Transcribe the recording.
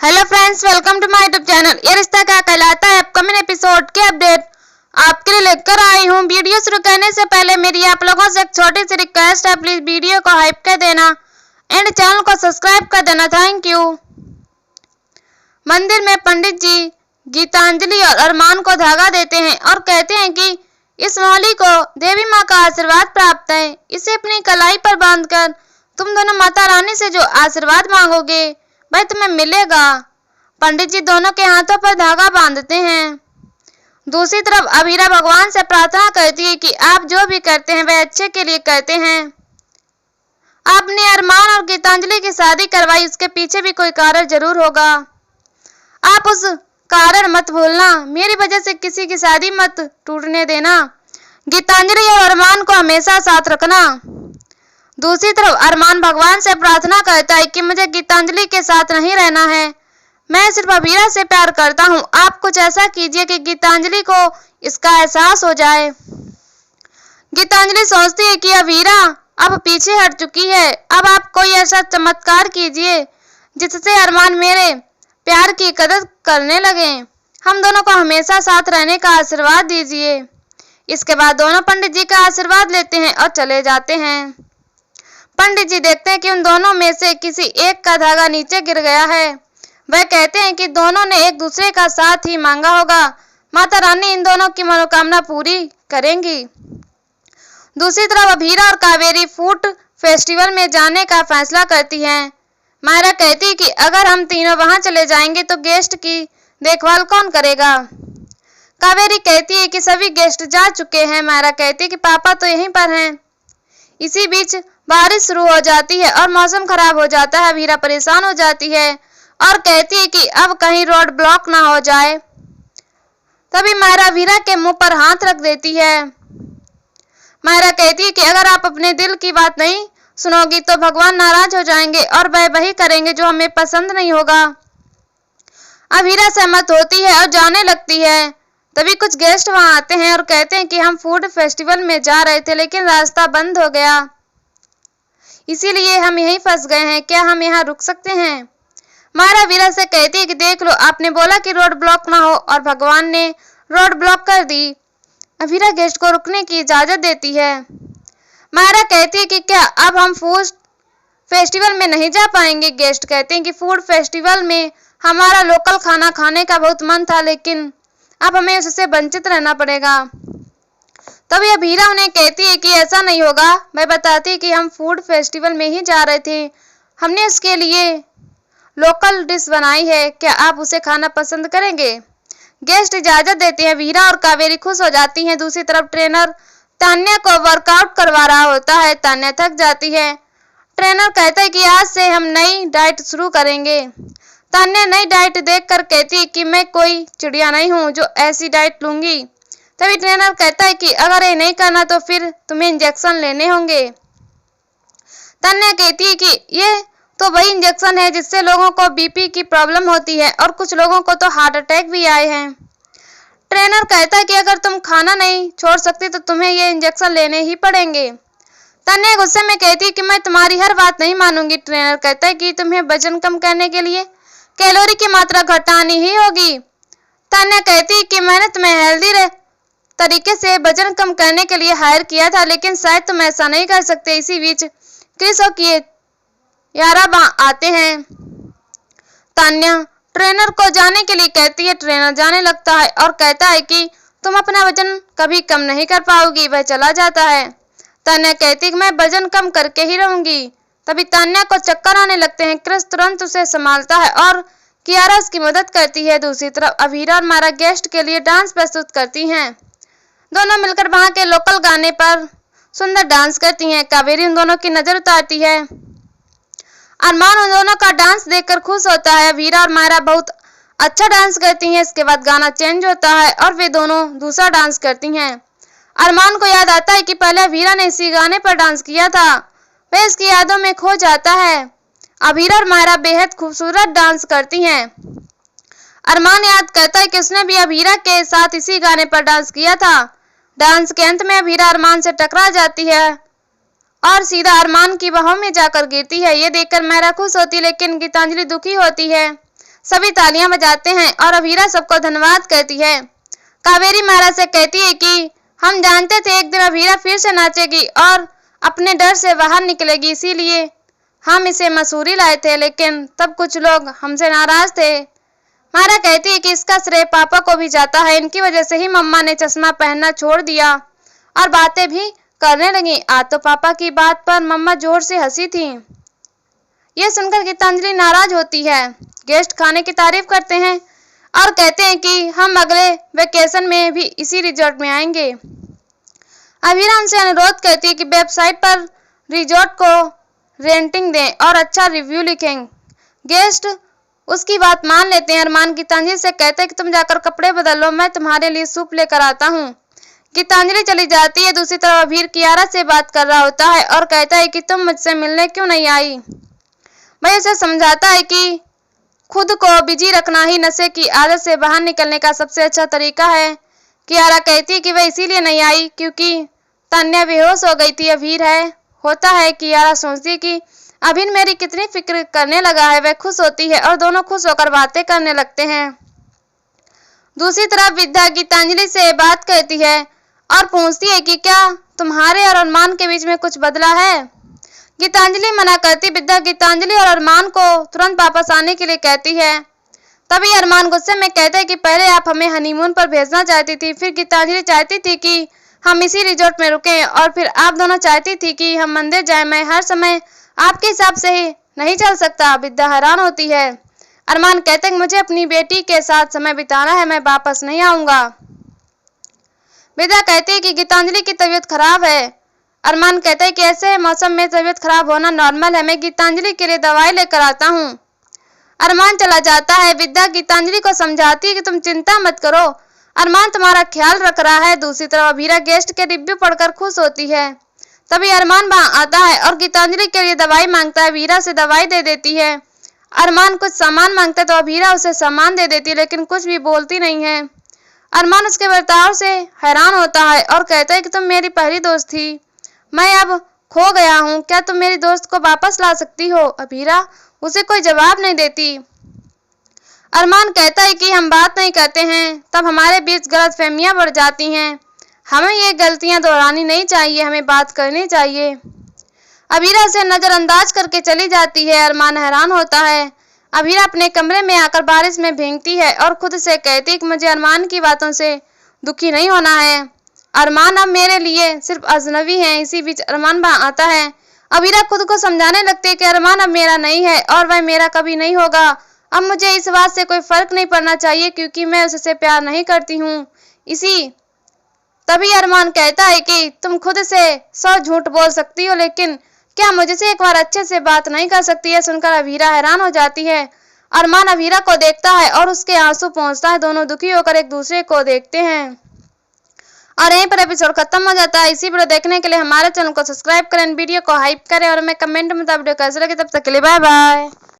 Hello friends, welcome to my YouTube channel. ये रिश्ता क्या कहलाता है अपकमिंग एपिसोड के अपडेट आपके लिए लेकर आई हूँ। वीडियो शुरू करने से पहले मेरी आप लोगों से एक छोटी सी रिक्वेस्ट है, प्लीज वीडियो को हाइप कर देना एंड चैनल को सब्सक्राइब कर देना। Thank you. मंदिर में पंडित जी गीतांजलि और अरमान को धागा देते हैं और कहते हैं कि इस मौली को देवी माँ का आशीर्वाद प्राप्त है। इसे अपनी कलाई पर बांधकर तुम दोनों माता रानी से जो आशीर्वाद मांगोगे वह तुम्हें मिलेगा। पंडित जी दोनों के हाथों पर धागा बांधते हैं। दूसरी तरफ अभीरा भगवान से प्रार्थना करती है कि आप जो भी करते हैं वह अच्छे के लिए करते हैं। आपने अरमान और गीतांजलि की शादी करवाई, उसके पीछे भी कोई कारण जरूर होगा। आप उस कारण मत भूलना, मेरी वजह से किसी की शादी मत टूटने देना। गीतांजलि और अरमान को हमेशा साथ रखना। दूसरी तरफ अरमान भगवान से प्रार्थना करता है कि मुझे गीतांजलि के साथ नहीं रहना है, मैं सिर्फ अभीरा से प्यार करता हूँ। आप कुछ ऐसा कीजिए कि गीतांजलि को इसका एहसास हो जाए। गीतांजलि सोचती है कि अभीरा अब पीछे हट चुकी है, अब आप कोई ऐसा चमत्कार कीजिए जिससे अरमान मेरे प्यार की कदर करने लगे। हम दोनों को हमेशा साथ रहने का आशीर्वाद दीजिए। इसके बाद दोनों पंडित जी का आशीर्वाद लेते हैं और चले जाते हैं। पंडित जी देखते हैं कि उन दोनों में से किसी एक का धागा नीचे गिर गया है। वह कहते हैं कि दोनों ने एक दूसरे का साथ ही मांगा होगा, माता रानी इन दोनों की मनोकामना पूरी करेंगी। दूसरी तरफ अभीरा और कावेरी फूड फेस्टिवल में जाने का फैसला करती हैं। मायरा कहती है कि अगर हम तीनों वहां चले जाएंगे तो गेस्ट की देखभाल कौन करेगा। कावेरी कहती है कि सभी गेस्ट जा चुके हैं। मायरा कहती है कि पापा तो यहीं पर हैं। इसी बीच बारिश शुरू हो जाती है और मौसम खराब हो जाता है। अभीरा परेशान हो जाती है और कहती है कि अब कहीं रोड ब्लॉक ना हो जाए। तभी मायरा अभीरा के मुंह पर हाथ रख देती है। मायरा कहती है कि अगर आप अपने दिल की बात नहीं सुनोगी तो भगवान नाराज हो जाएंगे और वह वही करेंगे जो हमें पसंद नहीं होगा। अभीरा सहमत होती है और जाने लगती है। तभी कुछ गेस्ट वहां आते हैं और कहते हैं कि हम फूड फेस्टिवल में जा रहे थे लेकिन रास्ता बंद हो गया, इसीलिए हम यहीं फंस गए हैं, क्या हम यहाँ रुक सकते हैं। मायरा अभीरा से कहती है कि देख लो, आपने बोला कि रोड ब्लॉक ना हो और भगवान ने रोड ब्लॉक कर दी। अभीरा गेस्ट को रुकने की इजाजत देती है। मायरा कहती है कि क्या अब हम फूड फेस्टिवल में नहीं जा पाएंगे। गेस्ट कहते हैं कि फूड फेस्टिवल में हमारा लोकल खाना खाने का बहुत मन था लेकिन अब हमें उससे वंचित रहना पड़ेगा। तभी अभीरा उन्हें कहती है कि ऐसा नहीं होगा। मैं बताती है कि हम फूड फेस्टिवल में ही जा रहे थे, हमने उसके लिए लोकल डिश बनाई है, क्या आप उसे खाना पसंद करेंगे। गेस्ट इजाजत देते हैं। अभीरा और कावेरी खुश हो जाती हैं। दूसरी तरफ ट्रेनर तान्या को वर्कआउट करवा रहा होता है। तान्या थक जाती है। ट्रेनर कहता है कि आज से हम नई डाइट शुरू करेंगे। तान्या नई डाइट देखकर कहती है कि मैं कोई चिड़िया नहीं हूँ जो ऐसी डाइट लूंगी। तभी ट्रेनर कहता है कि अगर ये नहीं करना तो फिर तुम्हें इंजेक्शन लेने होंगे। तान्या कहती है कि ये तो वही इंजेक्शन है जिससे लोगों को बीपी की प्रॉब्लम होती है और कुछ लोगों को तो हार्ट अटैक भी आए हैं। ट्रेनर कहता है कि अगर तुम खाना नहीं छोड़ सकती तो तुम्हें ये इंजेक्शन लेने ही पड़ेंगे। तान्या गुस्से में कहती है कि मैं तुम्हारी हर बात नहीं मानूंगी। ट्रेनर कहता है कि तुम्हें वजन कम करने के लिए कैलोरी की मात्रा घटानी ही होगी। तान्या कहती है कि मैंने तुम्हें हेल्दी तरीके से वजन कम करने के लिए हायर किया था लेकिन शायद तुम ऐसा नहीं कर सकते। इसी बीच क्रिस और यारा आते हैं। तान्या ट्रेनर को जाने के लिए कहती है। ट्रेनर जाने लगता है और कहता है कि तुम अपना वजन कभी कम नहीं कर पाओगी। वह चला जाता है। तान्या कहती है कि मैं वजन कम करके ही रहूंगी। तभी तान्या को चक्कर आने लगते हैं। क्रिस तुरंत उसे संभालता है और कियारा उसकी मदद करती है। दूसरी तरफ अभीरा और मायरा गेस्ट के लिए डांस प्रस्तुत करती हैं। दोनों मिलकर वहां के लोकल गाने पर सुंदर डांस करती हैं। कावेरी उन दोनों की नजर उतारती है। अरमान उन दोनों का डांस देखकर खुश होता है। अभीरा और मायरा बहुत अच्छा डांस करती हैं। इसके बाद गाना चेंज होता है और वे दोनों दूसरा डांस करती हैं। अरमान को याद आता है कि पहले अभीरा ने इसी गाने पर डांस किया था। वह इसकी यादों में खो जाता है। अभीरा और मायरा बेहद खूबसूरत डांस करती हैं। अरमान याद करता है कि उसने भी अभीरा के साथ इसी गाने पर डांस किया था। डांस के अंत में अभीरा अरमान से टकरा जाती है और सीधा अरमान की बाहों में जाकर गिरती है। ये देखकर मायरा खुश होती लेकिन गीतांजलि दुखी होती है। सभी तालियां बजाते हैं और अभीरा सबको धन्यवाद कहती है। कावेरी महाराज से कहती है कि हम जानते थे एक दिन अभीरा फिर से नाचेगी और अपने डर से बाहर निकलेगी, इसीलिए हम इसे मसूरी लाए थे, लेकिन तब कुछ लोग हमसे नाराज थे। मारा कहती है कि इसका श्रेय पापा को भी जाता है, इनकी वजह से ही मम्मा ने चश्मा पहनना छोड़ दिया और बातें भी करने लगी। आज तो पापा की बात पर मम्मा जोर से हंसी थी। यह सुनकर गीतांजलि नाराज होती है। गेस्ट खाने की तारीफ करते हैं और कहते हैं कि हम अगले वेकेशन में भी इसी रिजॉर्ट में आएंगे। अभीरा उनसे अनुरोध करती है कि वेबसाइट पर रिजॉर्ट को रेटिंग दें और अच्छा रिव्यू लिखें। गेस्ट उसकी बात मान लेते हैं। अरमान गीतांजलि से कहते हैं कि तुम जाकर कपड़े बदल लो, मैं तुम्हारे लिए सूप लेकर आता हूँ। गीतांजलि चली जाती है। दूसरी तरफ अभीर कियारा से बात कर रहा होता है और कहता है कि तुम मुझसे मिलने क्यों नहीं आई। वह उसे समझाता है कि खुद को बिजी रखना ही नशे की आदत से बाहर निकलने का सबसे अच्छा तरीका है। कियारा कहती है कि वह इसीलिए नहीं आई क्योंकि तान्या बेहोश हो गई थी। अभीर होता है कियारा सोचती है कि अभीर मेरी कितनी फिक्र करने लगा है। वह खुश होती है और दोनों खुश होकर बातें करने लगते हैं। दूसरी तरफ विद्या गीतांजलि से बात करती है और पूछती है कि क्या तुम्हारे और अरमान के बीच में कुछ बदला है। गीतांजलि मना करती। विद्या गीतांजलि और अरमान को तुरंत वापस आने के लिए कहती है। तभी अरमान गुस्से में कहता है कि पहले आप हमें हनीमून पर भेजना चाहती थी, फिर गीतांजलि चाहती थी कि हम इसी रिजॉर्ट में रुकें और फिर आप दोनों चाहती थी कि हम मंदिर जाएं। मैं हर समय आपके हिसाब से ही नहीं चल सकता। विद्या हैरान होती है। अरमान कहते हैं मुझे अपनी बेटी के साथ समय बिताना है, मैं वापस नहीं आऊंगा। विद्या कहती है कि गीतांजलि की तबीयत खराब है। अरमान कहता है कि ऐसे मौसम में तबीयत खराब होना नॉर्मल है, मैं गीतांजलि के लिए दवाई लेकर आता हूँ। अरमान चला जाता है। विद्या गीतांजलि को समझाती है कि तुम चिंता मत करो, अरमान तुम्हारा ख्याल रख रहा है। दूसरी तरफ अभीरा गेस्ट के रिव्यू पढ़कर खुश होती है। तभी अरमान वहां आता है और गीतांजलि के लिए दवाई मांगता है। अभीरा से दवाई दे देती है। अरमान कुछ सामान मांगता है तो अभीरा उसे सामान दे देती है, लेकिन कुछ भी बोलती नहीं है। अरमान उसके बर्ताव से हैरान होता है और कहता है कि तुम मेरी पहली दोस्त थी, मैं अब खो गया हूँ, क्या तुम मेरी दोस्त को वापस ला सकती हो। अभीरा उसे कोई जवाब नहीं देती। अरमान कहता है कि हम बात नहीं करते हैं तब हमारे बीच गलतफहमियां बढ़ जाती हैं, हमें ये गलतियां दोहरानी नहीं चाहिए, हमें बात करनी चाहिए। अभीरा उसे नजरअंदाज करके चली जाती है। अरमान हैरान होता है। अभीरा अपने कमरे में आकर बारिश में भीगती है और खुद से कहती है कि मुझे अरमान की बातों से दुखी नहीं होना है, अरमान अब मेरे लिए सिर्फ अजनबी है। इसी बीच अरमान वहां आता है। अभीरा खुद को समझाने लगती है कि अरमान अब मेरा नहीं है और वह मेरा कभी नहीं होगा। अब मुझे इस बात से कोई फर्क नहीं पड़ना चाहिए क्योंकि मैं उससे प्यार नहीं करती हूँ। तभी अरमान कहता है कि तुम खुद से 100 झूठ बोल सकती हो, लेकिन क्या मुझसे एक बार अच्छे से बात नहीं कर सकती है। सुनकर अभीरा हैरान हो जाती है। अरमान अभीरा को देखता है और उसके आंसू पहुंचता है। दोनों दुखी होकर एक दूसरे को देखते हैं और यहीं पर एपिसोड खत्म हो जाता है। इसी वीडियो देखने के लिए हमारे चैनल को सब्सक्राइब करें, वीडियो को हाइप करें और हमें कमेंट में वीडियो कैसे लगे। तब तक के लिए बाय बाय।